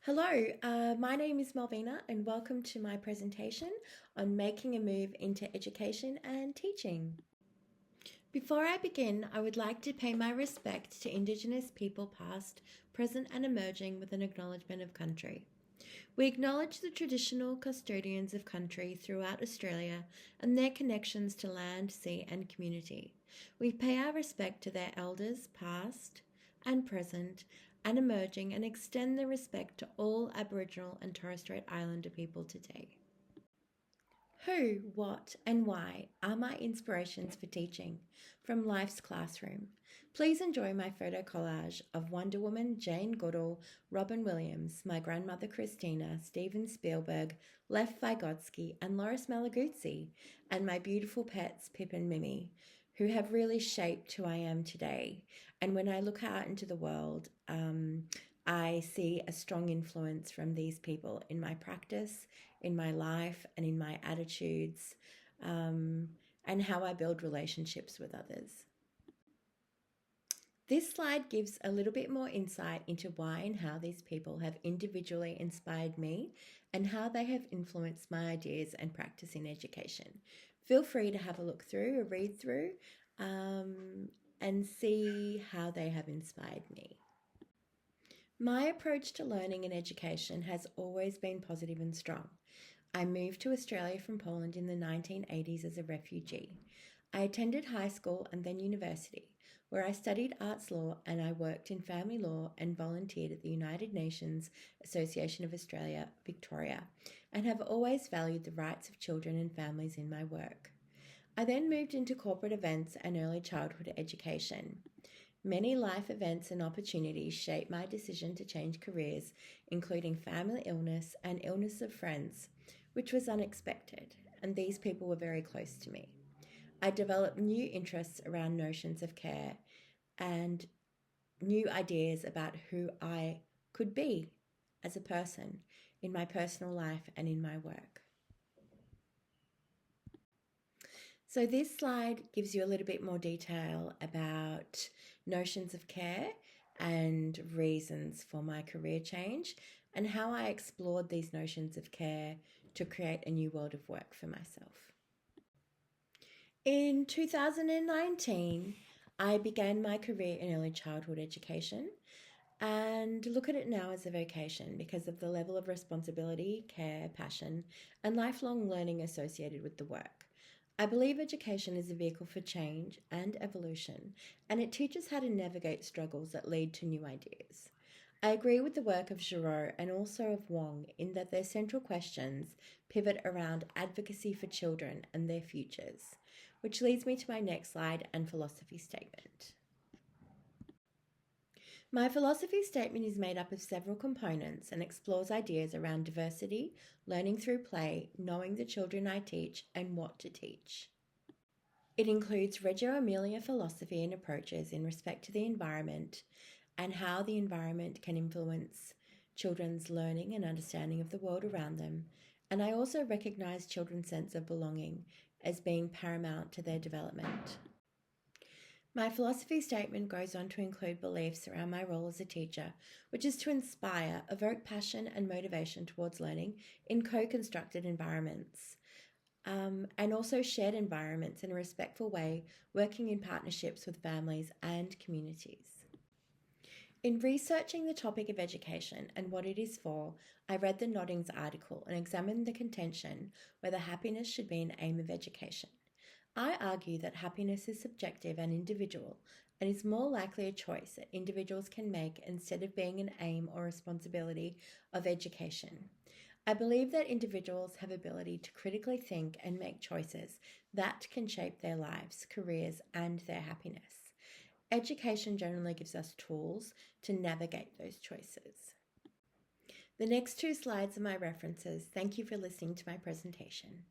Hello, my name is Malvina and welcome to my presentation on making a move into education and teaching. Before I begin, I would like to pay my respect to Indigenous people past, present and emerging with an acknowledgement of country. We acknowledge the traditional custodians of country throughout Australia and their connections to land, sea and community. We pay our respect to their elders past and present and emerging and extend the respect to all Aboriginal and Torres Strait Islander people today. Who, what and why are my inspirations for teaching from life's classroom? Please enjoy my photo collage of Wonder Woman, Jane Goodall, Robin Williams, my grandmother Christina, Steven Spielberg, Lev Vygotsky and Loris Malaguzzi, and my beautiful pets Pip and Mimi, who have really shaped who I am today. And when I look out into the world, I see a strong influence from these people in my practice, in my life, and in my attitudes, and how I build relationships with others. This slide gives a little bit more insight into why and how these people have individually inspired me and how they have influenced my ideas and practice in education. Feel free to have a look through, a read through, and see how they have inspired me. My approach to learning and education has always been positive and strong. I moved to Australia from Poland in the 1980s as a refugee. I attended high school and then university, where I studied arts law and I worked in family law and volunteered at the United Nations Association of Australia, Victoria, and have always valued the rights of children and families in my work. I then moved into corporate events and early childhood education. Many life events and opportunities shaped my decision to change careers, including family illness and illness of friends, which was unexpected, and these people were very close to me. I developed new interests around notions of care and new ideas about who I could be as a person in my personal life and in my work. So this slide gives you a little bit more detail about notions of care and reasons for my career change and how I explored these notions of care to create a new world of work for myself. In 2019, I began my career in early childhood education and look at it now as a vocation because of the level of responsibility, care, passion, and lifelong learning associated with the work. I believe education is a vehicle for change and evolution, and it teaches how to navigate struggles that lead to new ideas. I agree with the work of Giraud and also of Wong in that their central questions pivot around advocacy for children and their futures, which leads me to my next slide and philosophy statement. My philosophy statement is made up of several components and explores ideas around diversity, learning through play, knowing the children I teach, and what to teach. It includes Reggio Emilia philosophy and approaches in respect to the environment and how the environment can influence children's learning and understanding of the world around them. And I also recognise children's sense of belonging as being paramount to their development. My philosophy statement goes on to include beliefs around my role as a teacher, which is to inspire, evoke passion and motivation towards learning in co-constructed environments, and also shared environments in a respectful way, working in partnerships with families and communities. In researching the topic of education and what it is for, I read the Noddings article and examined the contention whether happiness should be an aim of education. I argue that happiness is subjective and individual and is more likely a choice that individuals can make instead of being an aim or responsibility of education. I believe that individuals have ability to critically think and make choices that can shape their lives, careers, and their happiness. Education generally gives us tools to navigate those choices. The next two slides are my references. Thank you for listening to my presentation.